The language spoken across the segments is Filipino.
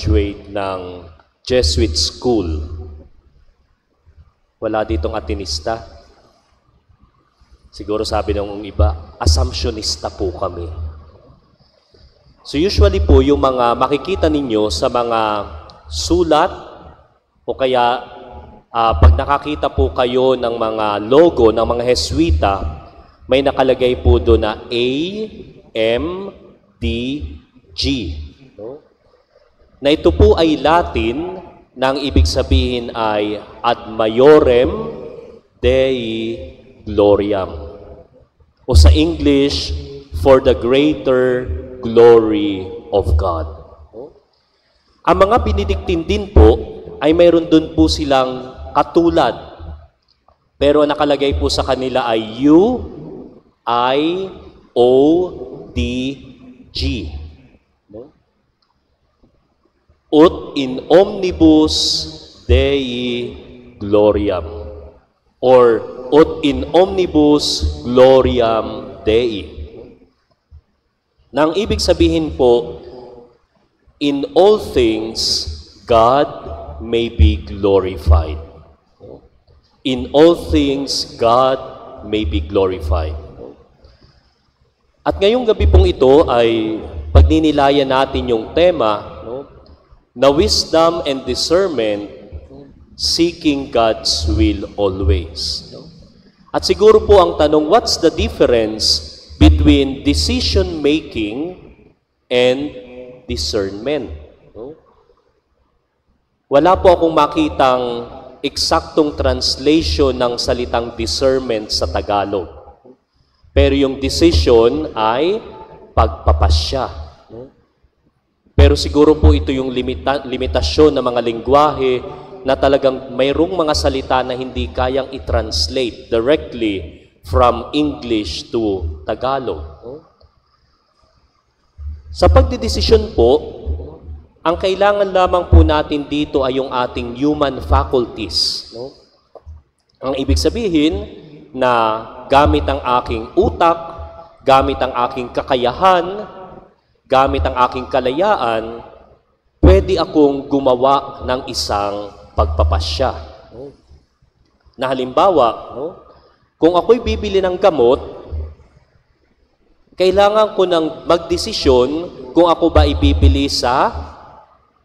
graduate ng Jesuit School. Wala ditong Atenista. Siguro sabi ng iba, Assumptionista po kami. So usually po, yung mga makikita ninyo sa mga sulat o kaya pag nakakita po kayo ng mga logo ng mga Jesuita, may nakalagay po doon na A, M, D, G. No? Na ito po ay Latin, na ang ibig sabihin ay Ad Maiorem Dei Gloriam. O sa English, for the greater glory of God. Ang mga Benedictine din po, ay mayroon dun po silang katulad. Pero nakalagay po sa kanila ay U, I, O, D, G. Ut in omnibus Dei gloriam. Or ut in omnibus gloriam Dei. Nang ibig sabihin po, in all things, God may be glorified. In all things, God may be glorified. At ngayong gabi pong ito ay pagninilayan natin yung tema, na wisdom and discernment, seeking God's will always. At siguro po ang tanong, what's the difference between decision-making and discernment? Wala po akong makitang eksaktong translation ng salitang discernment sa Tagalog. Pero yung decision ay pagpapasya. Pero siguro po ito yung limitasyon ng mga lingwahe na talagang mayroong mga salita na hindi kayang i-translate directly from English to Tagalog. Sa pagdidesisyon po, ang kailangan lamang po natin dito ay yung ating human faculties. Ang ibig sabihin na gamit ang aking utak, gamit ang aking kakayahan, gamit ang aking kalayaan, pwede akong gumawa ng isang pagpapasya. Na halimbawa, kung ako'y bibili ng gamot, kailangan ko nang magdesisyon kung ako ba ibibili sa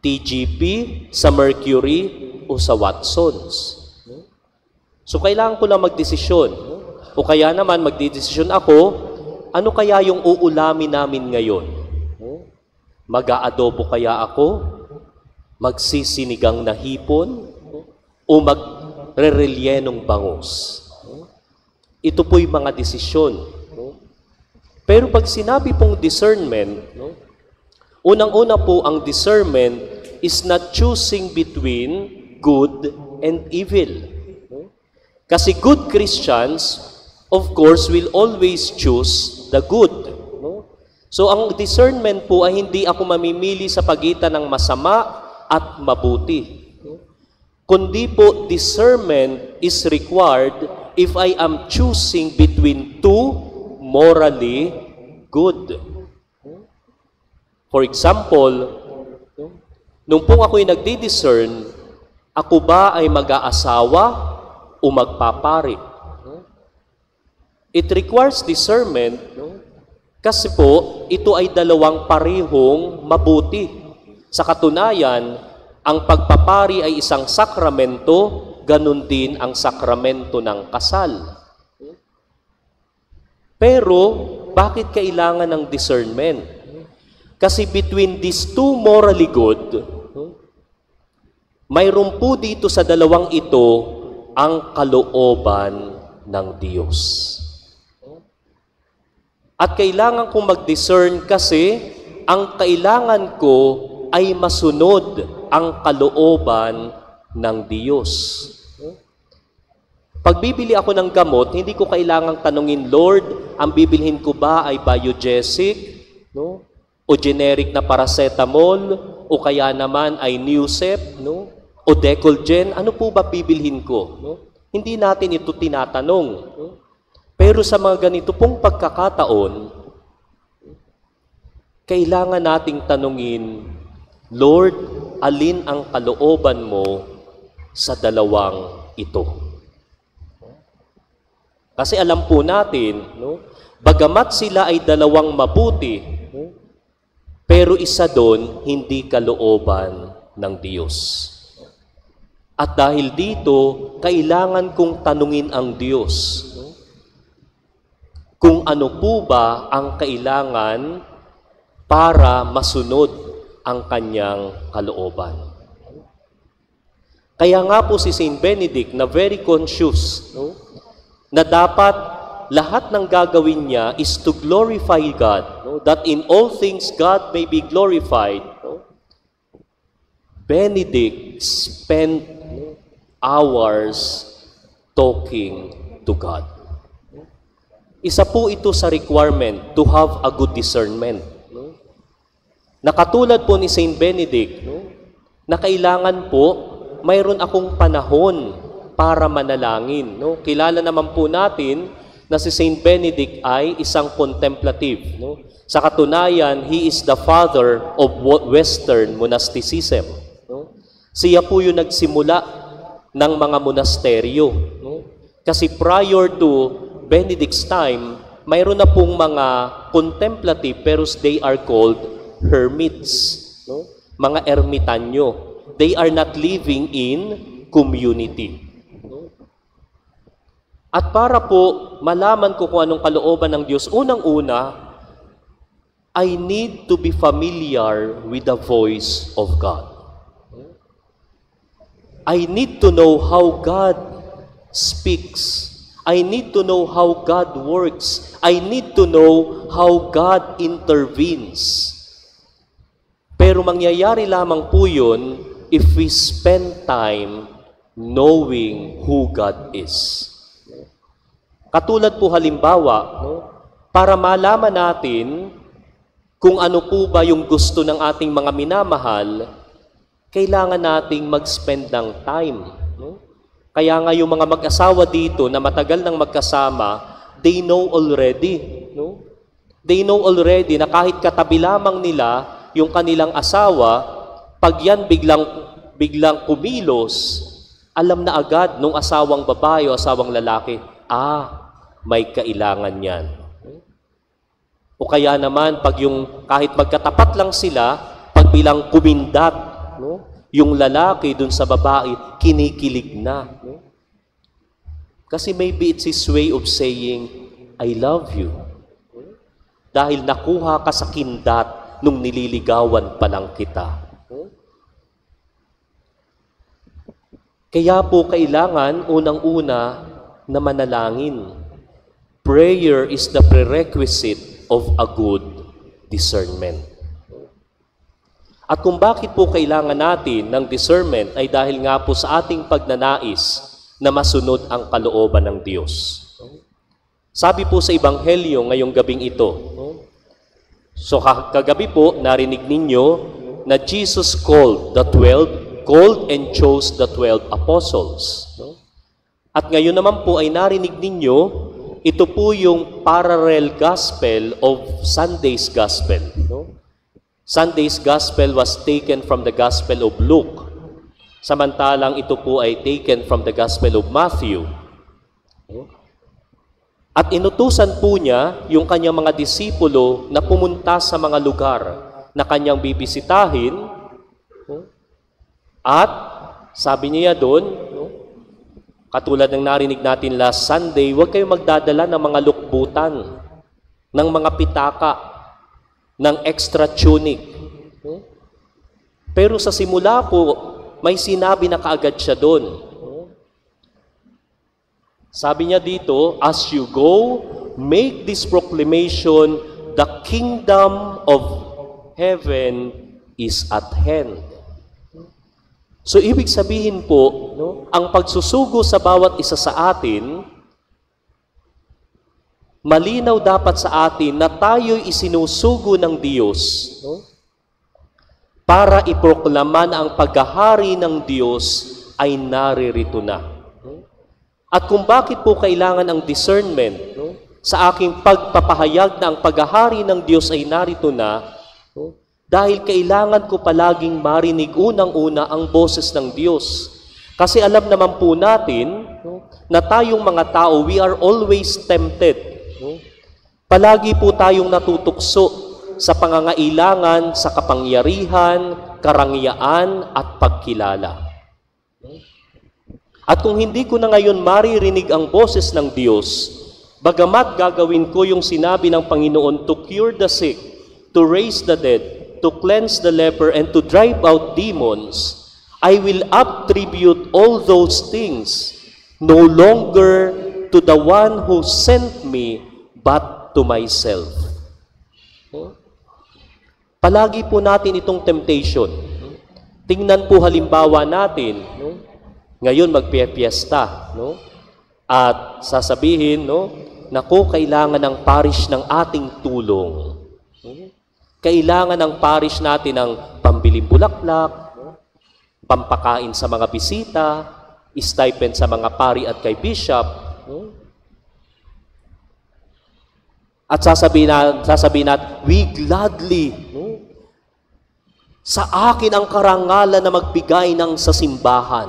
TGP, sa Mercury, o sa Watsons. So, kailangan ko lang magdesisyon. O kaya naman, magdidesisyon ako, ano kaya yung uulamin namin ngayon? Mag-aadobo kaya ako? Magsisinigang na hipon? O magre-relyenong bangus? Ito po'y mga desisyon. Pero pag sinabi pong discernment, unang-una po ang discernment is not choosing between good and evil. Kasi good Christians, of course, will always choose the good. So ang discernment po ay hindi ako mamimili sa pagitan ng masama at mabuti. Kundi po, discernment is required if I am choosing between two morally good. For example, nung pong ako'y nagdi-discern, ako ba ay mag-aasawa o magpapari? It requires discernment kasi po, ito ay dalawang parehong mabuti. Sa katunayan, ang pagpapari ay isang sakramento, ganun din ang sakramento ng kasal. Pero, bakit kailangan ng discernment? Kasi between these two morally good, mayroon po dito sa dalawang ito ang kalooban ng Diyos. At kailangan kong mag-discern kasi ang kailangan ko ay masunod ang kalooban ng Diyos. Pag bibili ako ng gamot, hindi ko kailangang tanungin, Lord, ang bibilhin ko ba ay biogesic, o generic na paracetamol, o kaya naman ay Newsep, o Decolgen, ano po ba bibilhin ko? Hindi natin ito tinatanong. Pero sa mga ganito pong pagkakataon, kailangan nating tanungin, Lord, alin ang kalooban mo sa dalawang ito. Kasi alam po natin, no, bagamat sila ay dalawang mabuti, no, pero isa doon, hindi kalooban ng Diyos. At dahil dito, kailangan kong tanungin ang Diyos, no, kung ano po ba ang kailangan para masunod ang kanyang kalooban. Kaya nga po si Saint Benedict na very conscious, no, na dapat lahat ng gagawin niya is to glorify God, no, that in all things God may be glorified. No? Benedict spent hours talking to God. Isa po ito sa requirement to have a good discernment. No? Nakatulad po ni Saint Benedict, no, na kailangan po mayroon akong panahon para manalangin. No? Kilala naman po natin na si Saint Benedict ay isang contemplative. No? Sa katunayan, he is the father of Western monasticism. No? Siya po yung nagsimula ng mga monasteryo. No? Kasi prior to Benedict's time, mayroon na pong mga contemplative pero they are called hermits. No? Mga ermitanyo. They are not living in community. No? At para po malaman ko kung anong kalooban ng Diyos, unang-una, I need to be familiar with the voice of God. I need to know how God speaks. I need to know how God works. I need to know how God intervenes. Pero mangyayari lamang po yun if we spend time knowing who God is. Katulad po halimbawa, no, para malaman natin kung ano po ba yung gusto ng ating mga minamahal, kailangan nating mag-spend ng time. No? Kaya nga yung mga mag-asawa dito na matagal nang magkasama, they know already. No? They know already na kahit katabi lamang nila yung kanilang asawa, pag yan biglang kumilos, alam na agad nung asawang babae o asawang lalaki, may kailangan yan. O kaya naman, pag yung kahit magkatapat lang sila, pag bilang kumindat, no? Yung lalaki dun sa babae, kinikilig na. No? Kasi maybe it's his way of saying, I love you. Dahil nakuha ka sa kindat nung nililigawan pa lang kita. Kaya po kailangan, unang-una, na manalangin. Prayer is the prerequisite of a good discernment. At kung bakit po kailangan natin ng discernment ay dahil nga po sa ating pagnanais na masunod ang kalooban ng Diyos. Sabi po sa Ebanghelyo ngayong gabing ito, so kagabi po narinig ninyo na Jesus called and chose the 12 apostles. At ngayon naman po ay narinig ninyo, ito po yung parallel gospel of Sunday's gospel. Sunday's gospel was taken from the gospel of Luke. Samantalang ito po ay taken from the gospel of Matthew. At inutusan po niya yung kanyang mga disipulo na pumunta sa mga lugar na kanyang bibisitahin. At sabi niya doon, katulad ng narinig natin last Sunday, huwag kayong magdadala ng mga lukbutan, ng mga pitaka, ng extra tunic. Pero sa simula po, may sinabi na kaagad siya doon. Sabi niya dito, as you go, make this proclamation, the kingdom of heaven is at hand. So, ibig sabihin po, ang pagsusugo sa bawat isa sa atin, malinaw dapat sa atin na tayo'y isinusugo ng Diyos para iproklama na ang paghahari ng Diyos ay naririto na. At kung bakit po kailangan ang discernment sa aking pagpapahayag na ang paghahari ng Diyos ay narito na, Dahil kailangan ko palaging marinig unang-una ang boses ng Diyos. Kasi alam naman po natin na tayong mga tao, we are always tempted. Palagi po tayong natutukso sa pangangailangan, sa kapangyarihan, karangyaan at pagkilala. At kung hindi ko na ngayon maririnig ang boses ng Diyos, bagamat gagawin ko yung sinabi ng Panginoon to cure the sick, to raise the dead, to cleanse the leper, and to drive out demons, I will attribute all those things no longer to the one who sent me, but to myself. Palagi po natin itong temptation. Tingnan po halimbawa natin, ngayon magpipiesta, at sasabihin, naku, kailangan ng parish ng ating tulong. Kailangan ng parish natin ng pambiling bulaklak, pampakain sa mga bisita, stipend sa mga pari at kay bishop. At sasabihin natin, we gladly, sa akin ang karangalan na magbigay ng sa simbahan.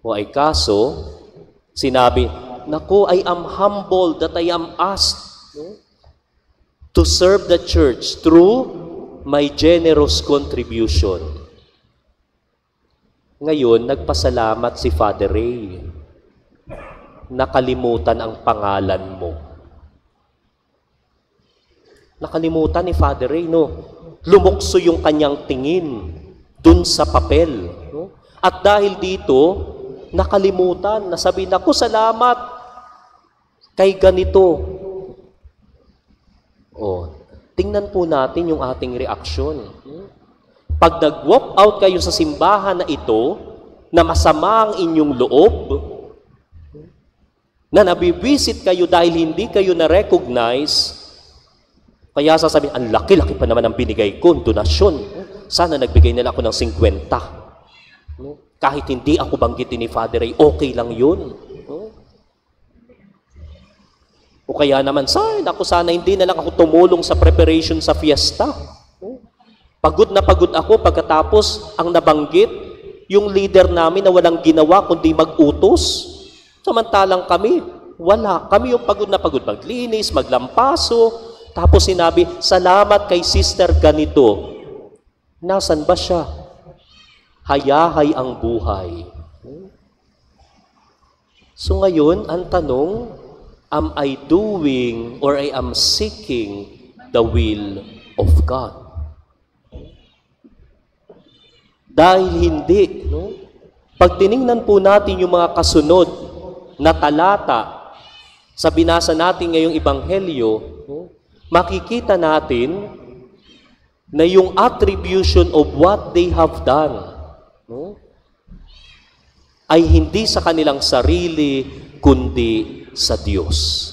O ay kaso, sinabi, naku, I am humbled that I am asked to serve the church through my generous contribution. Ngayon, nagpasalamat si Father Ray. Nakalimutan ang pangalan mo. Nakalimutan ni Father Ray, lumukso yung kanyang tingin dun sa papel. At dahil dito, nakalimutan, nasabihin ako, salamat kay ganito. Tingnan po natin yung ating reaksyon. Pag nag-walk out kayo sa simbahan na ito, na masama ang inyong loob, na nabibisit kayo dahil hindi kayo na-recognize, kaya sasabihin, ang laki-laki pa naman ang binigay ko, donasyon. Sana nagbigay nila ako ng 50. Kahit hindi ako banggitin ni Father Ray, okay lang yun. O kaya naman, sana hindi na lang ako tumulong sa preparation sa fiesta. Pagod na pagod ako pagkatapos ang nabanggit, yung leader namin na walang ginawa kundi mag-utos. Samantalang kami, wala. Kami yung pagod na pagod, maglinis, maglampaso. Tapos sinabi, salamat kay Sister ganito. Nasaan ba siya? Hayahay ang buhay. So ngayon, ang tanong, am I doing or I am seeking the will of God? Dahil hindi, pag tiningnan po natin yung mga kasunod na talata sa binasa natin ngayong Ebanghelyo, makikita natin na yung attribution of what they have done ay hindi sa kanilang sarili, kundi sa Diyos.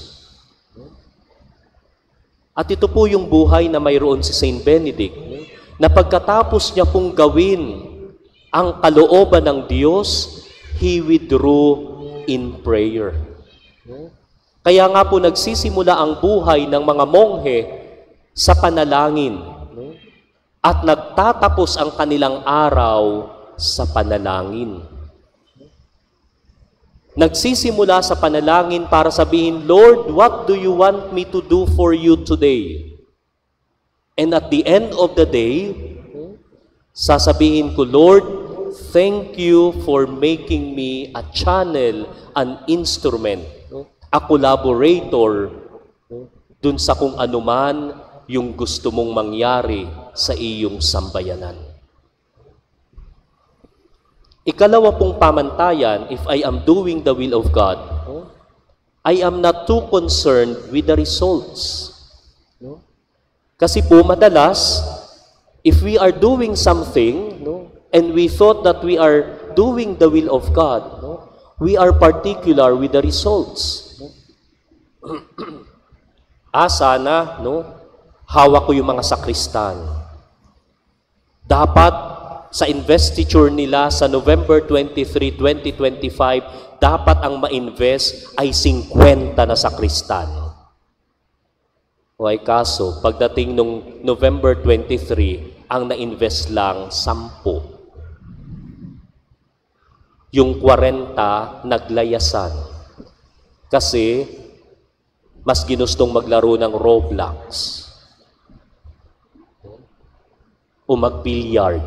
At ito po yung buhay na mayroon si Saint Benedict, na pagkatapos niya pong gawin ang kalooban ng Diyos, he withdrew in prayer. Kaya nga po nagsisimula ang buhay ng mga monghe sa panalangin at nagtatapos ang kanilang araw sa panalangin. Nagsisimula sa panalangin para sabihin, Lord, what do you want me to do for you today? And at the end of the day, sasabihin ko, Lord, thank you for making me a channel, an instrument, a collaborator dun sa kung anuman yung gusto mong mangyari sa iyong sambayanan. Ikalawa pong pamantayan, if I am doing the will of God, I am not too concerned with the results. Kasi po madalas, if we are doing something, and we thought that we are doing the will of God, we are particular with the results. Sana, hawak ko yung mga sakristan. Dapat sa investiture nila sa November 23, 2025, dapat ang ma-invest ay 50 na sakristan. O ay kaso, pagdating nung November 23, ang na-invest lang 10. Yung 40 naglayasan. Kasi mas ginustong maglaro ng Roblox o mag-billiard.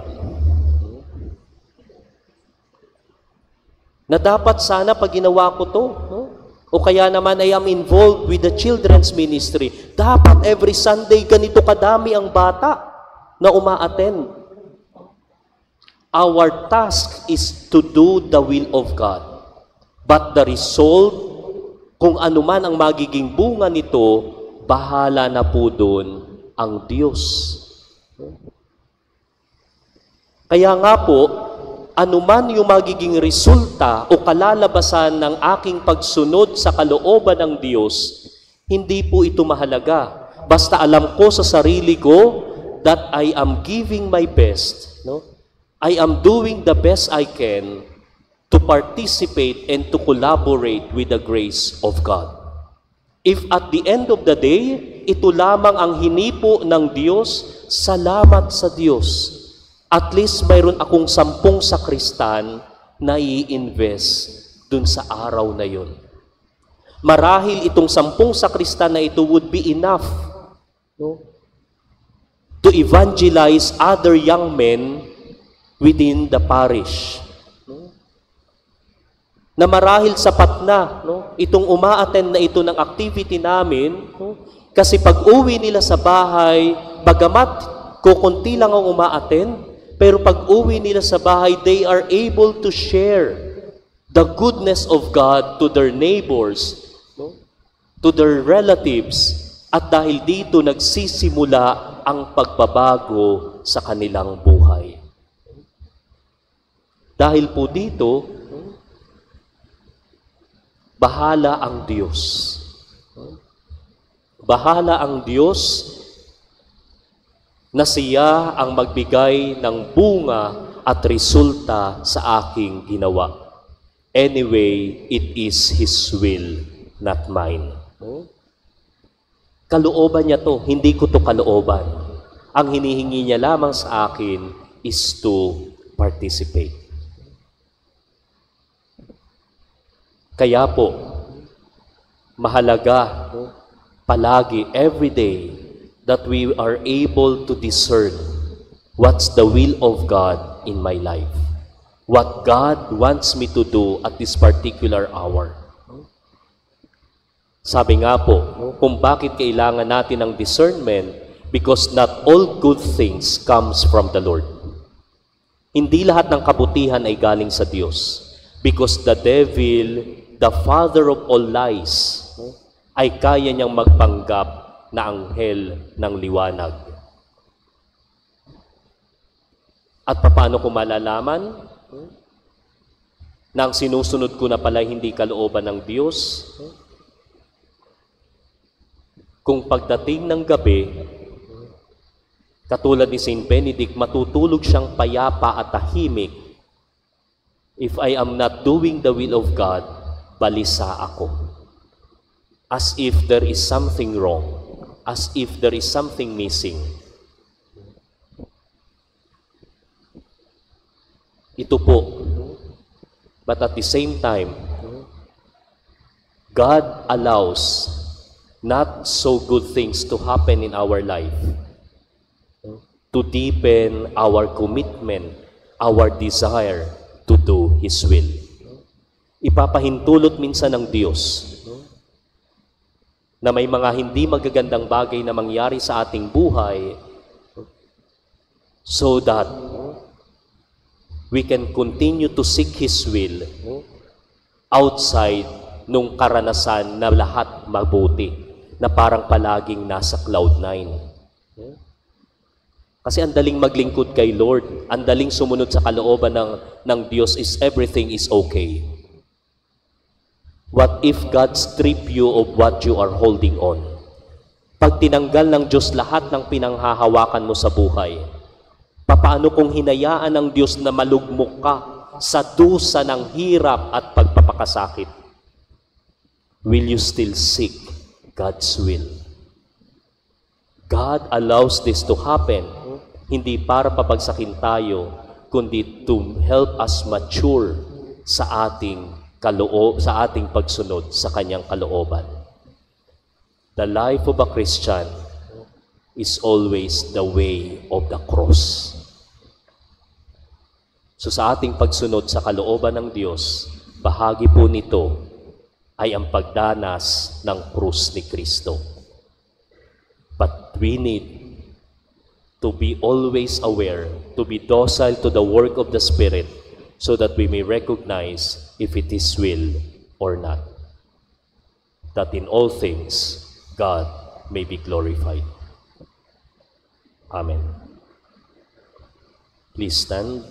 Na dapat sana pag ginawa ko to, no? O kaya naman I am involved with the children's ministry. Dapat every Sunday ganito kadami ang bata na uma-attend. Our task is to do the will of God. But the result, kung ano man ang magiging bunga nito, bahala na po doon ang Diyos. Kaya nga po, anuman yung magiging resulta o kalalabasan ng aking pagsunod sa kalooban ng Diyos, hindi po ito mahalaga. Basta alam ko sa sarili ko that I am giving my best. No? I am doing the best I can to participate and to collaborate with the grace of God. If at the end of the day, ito lamang ang hinipo ng Diyos, salamat sa Diyos. At least mayroon akong 10 sakristan na i-invest dun sa araw na yun. Marahil itong 10 sakristan na ito would be enough, no, to evangelize other young men within the parish. No? Na marahil sapat na, no, itong uma-attend na ito ng activity namin, no, kasi pag uwi nila sa bahay, bagamat kukunti lang ang uma-attend, pero pag uwi nila sa bahay, they are able to share the goodness of God to their neighbors, no? To their relatives, at dahil dito nagsisimula ang pagbabago sa kanilang buhay. Dahil po dito, bahala ang Diyos. Bahala ang Diyos na siya ang magbigay ng bunga at resulta sa aking ginawa. Anyway, it is His will, not mine. Kalooban niya to, hindi ko to kalooban. Ang hinihingi niya lamang sa akin is to participate. Kaya po, mahalaga palagi, every day, that we are able to discern what's the will of God in my life. What God wants me to do at this particular hour. Sabi nga po, kung bakit kailangan natin ng discernment, because not all good things comes from the Lord. Hindi lahat ng kabutihan ay galing sa Diyos. Because the devil, the father of all lies, ay kaya niyang magpanggap na anghel ng liwanag. At paano ko malalaman na ang sinusunod ko na pala hindi kalooban ng Diyos? Kung pagdating ng gabi, katulad ni Saint Benedict, matutulog siyang payapa at tahimik. If I am not doing the will of God, balisa ako. As if there is something wrong. As if there is something missing. Ito po. But at the same time, God allows not so good things to happen in our life to deepen our commitment, our desire to do His will. Ipapahintulot minsan ng Diyos na may mga hindi magagandang bagay na mangyari sa ating buhay so that we can continue to seek His will outside nung karanasan na lahat mabuti, na parang palaging nasa cloud 9. Kasi ang daling maglingkod kay Lord, ang daling sumunod sa kalooban ng Diyos is everything is okay. What if God strip you of what you are holding on? Pag tinanggal ng Diyos lahat ng pinanghahawakan mo sa buhay, papaano kung hinayaan ng Diyos na malugmok ka sa dusa ng hirap at pagpapakasakit? Will you still seek God's will? God allows this to happen, hindi para pabagsakin tayo, kundi to help us mature sa ating pagsunod sa kanyang kalooban. The life of a Christian is always the way of the cross. So sa ating pagsunod sa kalooban ng Diyos, bahagi po nito ay ang pagdanas ng krus ni Kristo. But we need to be always aware, to be docile to the work of the Spirit, so that we may recognize if it is will or not. That in all things, God may be glorified. Amen. Please stand.